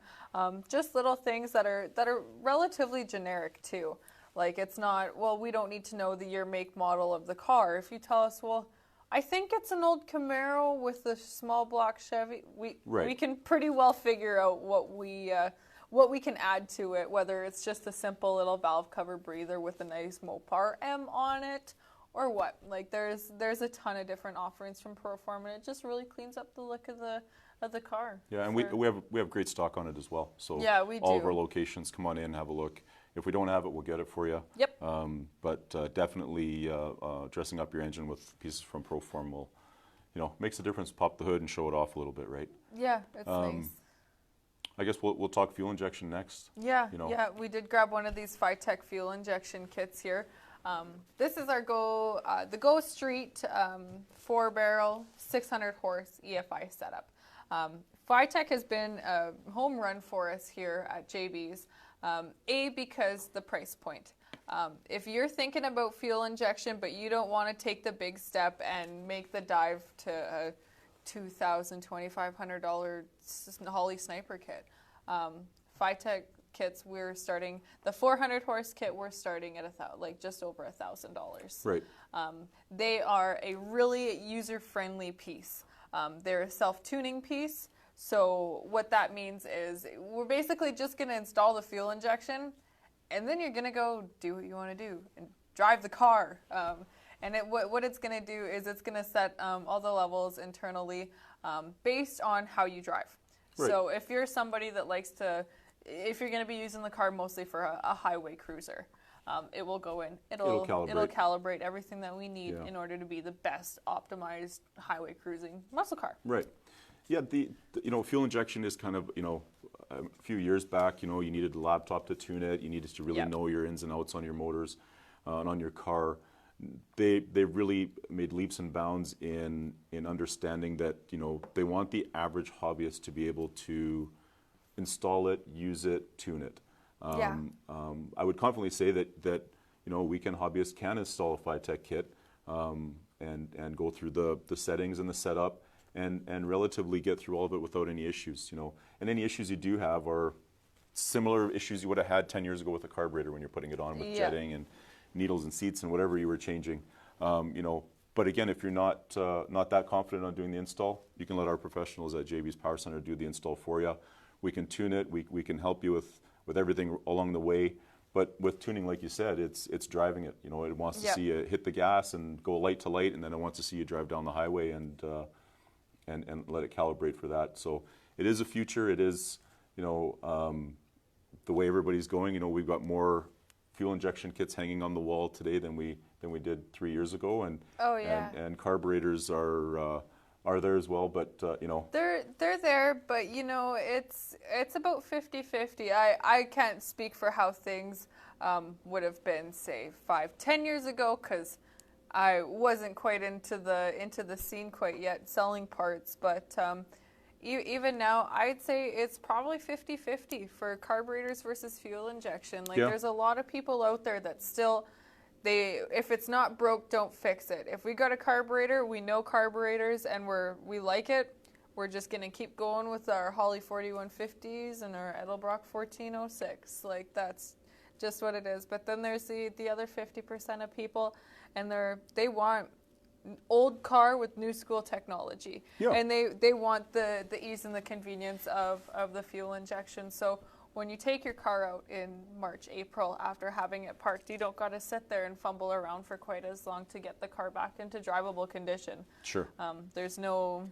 Speaker 1: just little things that are relatively generic too. Like, it's not, well, we don't need to know the year, make, model of the car. If you tell us, well, I think it's an old Camaro with a small block Chevy, we can pretty well figure out what we can add to it, whether it's just a simple little valve cover breather with a nice Mopar M on it, or what. Like, there's a ton of different offerings from Proform, and it just really cleans up the look of of the car.
Speaker 2: Yeah, and we have great stock on it as well. So
Speaker 1: Yeah, we
Speaker 2: all of
Speaker 1: do.
Speaker 2: our locations, come on in, have a look. If we don't have it, we'll get it for you.
Speaker 1: Yep.
Speaker 2: But definitely dressing up your engine with pieces from Proform will, makes a difference. Pop the hood and show it off a little bit, right?
Speaker 1: Yeah, it's nice.
Speaker 2: I guess we'll talk fuel injection next.
Speaker 1: Yeah, yeah, we did grab one of these Phytech fuel injection kits here. This is our the Go Street 4-barrel, 600 horse EFI setup. Phytech has been a home run for us here at JB's. Because the price point. If you're thinking about fuel injection, but you don't want to take the big step and make the dive to a $2,000, $2,500 Holly Sniper kit, Phytech kits, we're starting the 400 horse kit. We're starting at just over $1,000.
Speaker 2: Right.
Speaker 1: They are a really user-friendly piece. They're a self-tuning piece. So what that means is we're basically just going to install the fuel injection, and then you're going to go do what you want to do and drive the car. And what it's going to do is it's going to set all the levels internally based on how you drive.
Speaker 2: Right.
Speaker 1: So if you're somebody that if you're going to be using the car mostly for a highway cruiser, it will go in. It'll calibrate everything that we need in order to be the best optimized highway cruising muscle car.
Speaker 2: Right. Yeah, the fuel injection is kind of, a few years back, you needed a laptop to tune it. You needed to really know your ins and outs on your motors and on your car. They really made leaps and bounds in understanding that, they want the average hobbyist to be able to install it, use it, tune it. I would confidently say that weekend hobbyists can install a Phytech kit and go through the settings and the setup and relatively get through all of it without any issues. And any issues you do have are similar issues you would have had 10 years ago with a carburetor when you're putting it on with jetting and needles and seats and whatever you were changing. But again, if you're not that confident on doing the install, you can let our professionals at JB's Power Center do the install for you. We can tune it. We can help you with everything along the way. But with tuning, like you said, it's driving it. It wants to see you hit the gas and go light to light, and then it wants to see you drive down the highway and let it calibrate for that. So it is a future. It is, the way everybody's going. We've got more fuel injection kits hanging on the wall today than we did 3 years ago, and carburetors are there as well. But
Speaker 1: they're there, but it's about 50-50. I can't speak for how things would have been, say, 5-10 years ago, because I wasn't quite into the scene quite yet, selling parts. But even now, I'd say it's probably 50-50 for carburetors versus fuel injection. There's a lot of people out there that still, if it's not broke, don't fix it. If we got a carburetor, we know carburetors, and we like it, we're just going to keep going with our Holly 4150s and our Edelbrock 1406. That's just what it is. But then there's the other 50% of people, and they want old car with new school technology. And they want the ease and the convenience of the fuel injection. So when you take your car out in March, April, after having it parked, you don't got to sit there and fumble around for quite as long to get the car back into drivable condition.
Speaker 2: Sure.
Speaker 1: There's no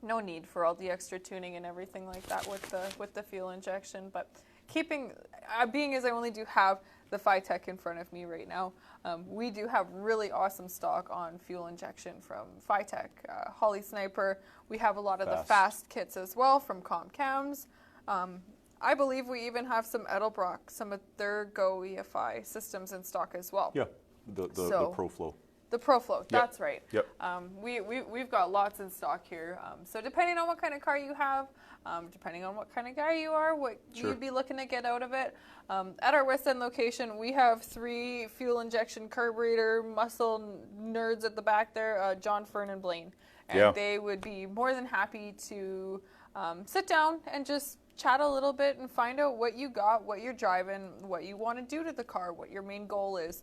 Speaker 1: need for all the extra tuning and everything like that with the fuel injection. But being as I only do have the Phytech in front of me right now, we do have really awesome stock on fuel injection from Phytech, Holly Sniper. We have a lot of the fast kits as well from ComCams. I believe we even have some Edelbrock, some of their Go EFI systems in stock as well.
Speaker 2: Yeah, the ProFlow.
Speaker 1: The ProFlow, that's right.
Speaker 2: Yep.
Speaker 1: We've got lots in stock here. So depending on what kind of car you have, depending on what kind of guy you are, what you'd be looking to get out of it. At our West End location, we have 3 fuel injection carburetor muscle nerds at the back there, John, Fern, and Blaine. And they would be more than happy to sit down and just chat a little bit and find out what you got, what you're driving, what you want to do to the car, what your main goal is.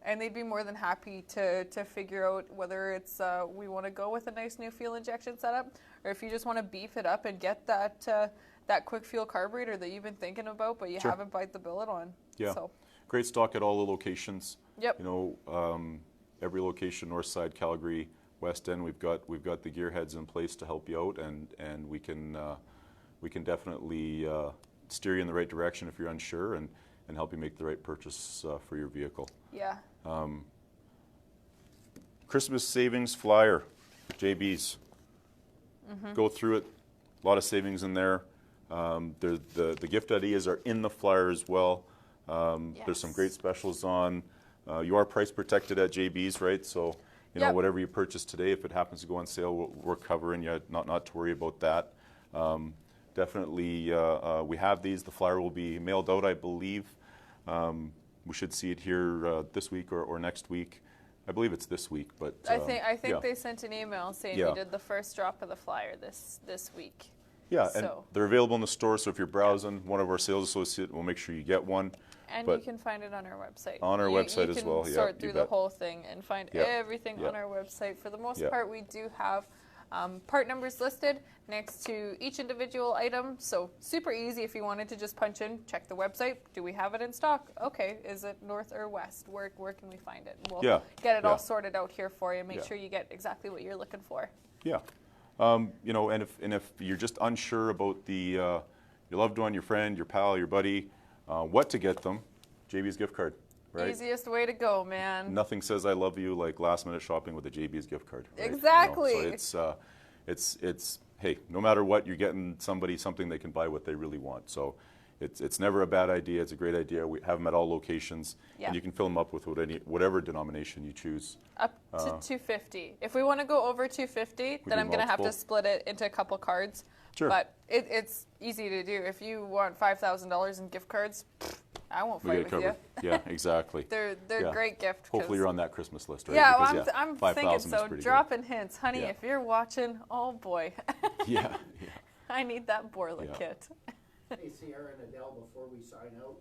Speaker 1: And they'd be more than happy to figure out whether it's we want to go with a nice new fuel injection setup, or if you just want to beef it up and get that quick fuel carburetor that you've been thinking about but you haven't bite the billet on.
Speaker 2: Yeah.
Speaker 1: So.
Speaker 2: Great stock at all the locations.
Speaker 1: Yep.
Speaker 2: Every location, Northside, Calgary, West End, we've got the gearheads in place to help you out, and we can definitely steer you in the right direction if you're unsure, and help you make the right purchase for your vehicle.
Speaker 1: Yeah.
Speaker 2: Christmas savings flyer, JB's. Go through it. A lot of savings in there. The gift ideas are in the flyer as well. There's some great specials on. You are price protected at JB's, right? So, you know, whatever you purchase today, if it happens to go on sale, we're covering you. Not to worry about that. Definitely, we have these. The flyer will be mailed out, I believe. We should see it here this week or next week. I believe it's this week, but
Speaker 1: I think they sent an email saying we did the first drop of the flyer this week.
Speaker 2: Yeah, and they're available in the store, so if you're browsing, one of our sales associates will make sure you get one.
Speaker 1: And you can find it on our website.
Speaker 2: On our website as well,
Speaker 1: You can sort through the whole thing and find everything on our website. For the most part, we do have part numbers listed next to each individual item, so super easy if you wanted to just punch in, check the website. Do we have it in stock? Okay, is it north or west? Where can we find it? And we'll get it all sorted out here for you. Make sure you get exactly what you're looking for.
Speaker 2: Yeah. You know, and if you're just unsure about your loved one, your friend, your pal, your buddy, what to get them, JB's gift card, right?
Speaker 1: Easiest way to go, man.
Speaker 2: Nothing says I love you like last minute shopping with a JB's gift card. Right?
Speaker 1: Exactly.
Speaker 2: You know, so it's hey, no matter what, you're getting somebody something they can buy what they really want. So it's never a bad idea. It's a great idea. We have them at all locations, and you can fill them up with whatever denomination you choose.
Speaker 1: Up to $250. If we want to go over $250, then I'm going to have to split it into a couple cards.
Speaker 2: Sure.
Speaker 1: But it's easy to do. If you want $5,000 in gift cards, I won't fight with you.
Speaker 2: Yeah, exactly.
Speaker 1: They're great gift.
Speaker 2: Hopefully you're on that Christmas list, right?
Speaker 1: Yeah,
Speaker 2: because,
Speaker 1: I'm thinking so. Dropping hints. Honey, if you're watching, oh boy.
Speaker 2: Yeah.
Speaker 1: I need that Borla kit.
Speaker 4: Hey, Sierra and Adel, before we sign out,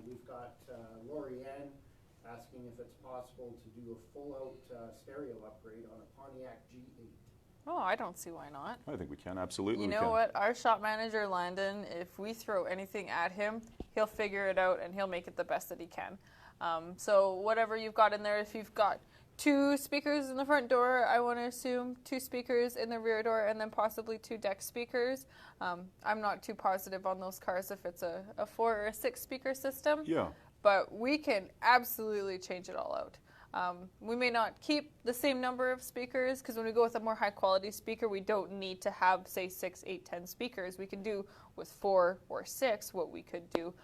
Speaker 4: we've got Lorianne asking if it's possible to do a full-out stereo upgrade on a Pontiac G8.
Speaker 1: Oh, I don't see why not.
Speaker 2: I think we can, absolutely.
Speaker 1: You know what? Our shop manager, Landon, if we throw anything at him, he'll figure it out and he'll make it the best that he can. So whatever you've got in there, if you've got 2 speakers in the front door, I want to assume 2 speakers in the rear door, and then possibly 2 deck speakers. I'm not too positive on those cars if it's a 4 or a 6 speaker system.
Speaker 2: Yeah.
Speaker 1: But we can absolutely change it all out. We may not keep the same number of speakers, because when we go with a more high quality speaker, we don't need to have, say, 6, 8, 10 speakers. We can do with 4 or 6 what we could do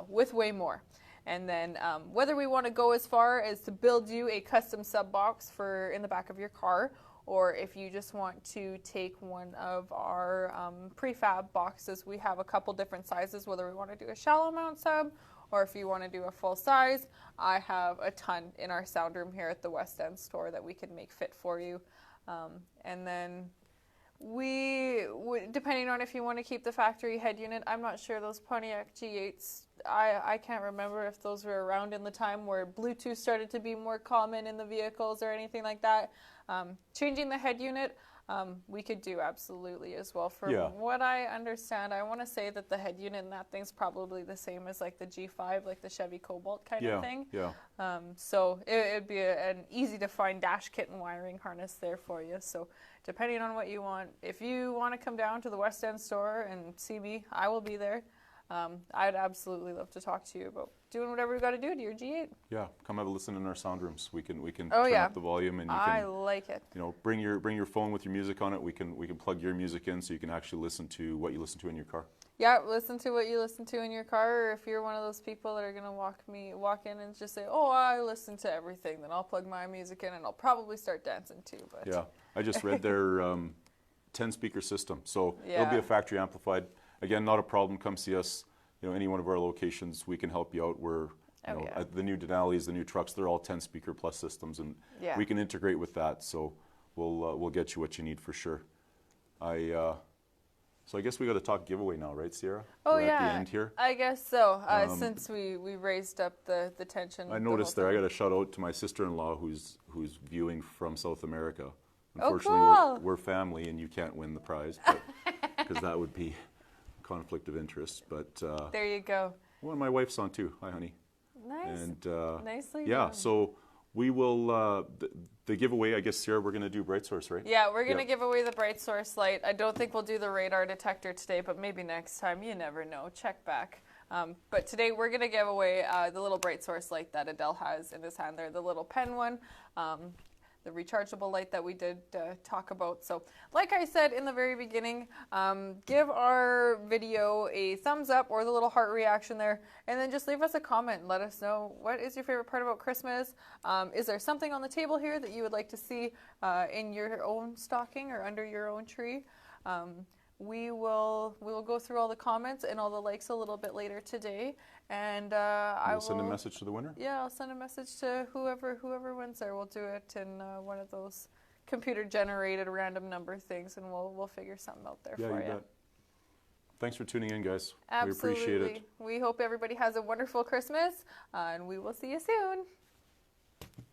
Speaker 1: with way more. And then whether we want to go as far as to build you a custom sub box for in the back of your car, or if you just want to take one of our prefab boxes, we have a couple different sizes, whether we want to do a shallow mount sub or if you want to do a full size. I have a ton in our sound room here at the West End store that we can make fit for you. And then depending on if you want to keep the factory head unit, I'm not sure those Pontiac G8s, I can't remember if those were around in the time where Bluetooth started to be more common in the vehicles or anything like that. Changing the head unit, we could do absolutely as well. From what I understand, I want to say that the head unit in that thing's probably the same as like the G5, like the Chevy Cobalt kind of thing. So it'd be an easy to find dash kit and wiring harness there for you. So depending on what you want, if you want to come down to the West End store and see me, I will be there. I'd absolutely love to talk to you about doing whatever you got to do to your G8.
Speaker 2: Yeah, come have a listen in our sound rooms. We can turn up the volume, and you can.
Speaker 1: I like it.
Speaker 2: You know, bring your phone with your music on it. We can plug your music in, so you can actually listen to what you listen to in your car.
Speaker 1: Yeah, listen to what you listen to in your car. Or if you're one of those people that are gonna walk in and just say, "Oh, I listen to everything," then I'll plug my music in, and I'll probably start dancing too. But
Speaker 2: yeah, I just read their 10 speaker system, so it'll be a factory amplified. Again, not a problem. Come see us. You know, any one of our locations, we can help you out. We're the new Denali's, the new trucks, they're all 10 speaker plus systems, and we can integrate with that. So we'll get you what you need for sure. So I guess we got to talk giveaway now, right, Sierra?
Speaker 1: Oh,
Speaker 2: We're at the end here.
Speaker 1: I guess so. Since we raised up the tension.
Speaker 2: I noticed there. I got a shout out to my sister-in-law who's viewing from South America. Unfortunately, we're family, and you can't win the prize, because that would be conflict of interest. But
Speaker 1: there you go.
Speaker 2: Well, my wife's on too. Hi, honey.
Speaker 1: Nice.
Speaker 2: And
Speaker 1: nicely
Speaker 2: yeah.
Speaker 1: done.
Speaker 2: So we will, the giveaway, I guess, Sierra, we're going to do Bright Source, right?
Speaker 1: Yeah, we're going to
Speaker 2: Yeah.
Speaker 1: give away the Bright Source light. I don't think we'll do the radar detector today, but maybe next time. You never know. Check back. But today we're going to give away the little Bright Source light that Adel has in his hand there, the little pen one. The rechargeable light that we did talk about. So like I said in the very beginning, give our video a thumbs up or the little heart reaction there, and then just leave us a comment and let us know what is your favorite part about Christmas. Is there something on the table here that you would like to see in your own stocking or under your own tree? We will go through all the comments and all the likes a little bit later today, and I will
Speaker 2: send a message to the winner?
Speaker 1: Yeah, I'll send a message to whoever wins there. We'll do it in one of those computer-generated random number things, and we'll figure something out there
Speaker 2: Yeah,
Speaker 1: for
Speaker 2: you
Speaker 1: you.
Speaker 2: bet. Thanks for tuning in, guys.
Speaker 1: Absolutely.
Speaker 2: We appreciate it.
Speaker 1: We hope everybody has a wonderful Christmas, and we will see you soon.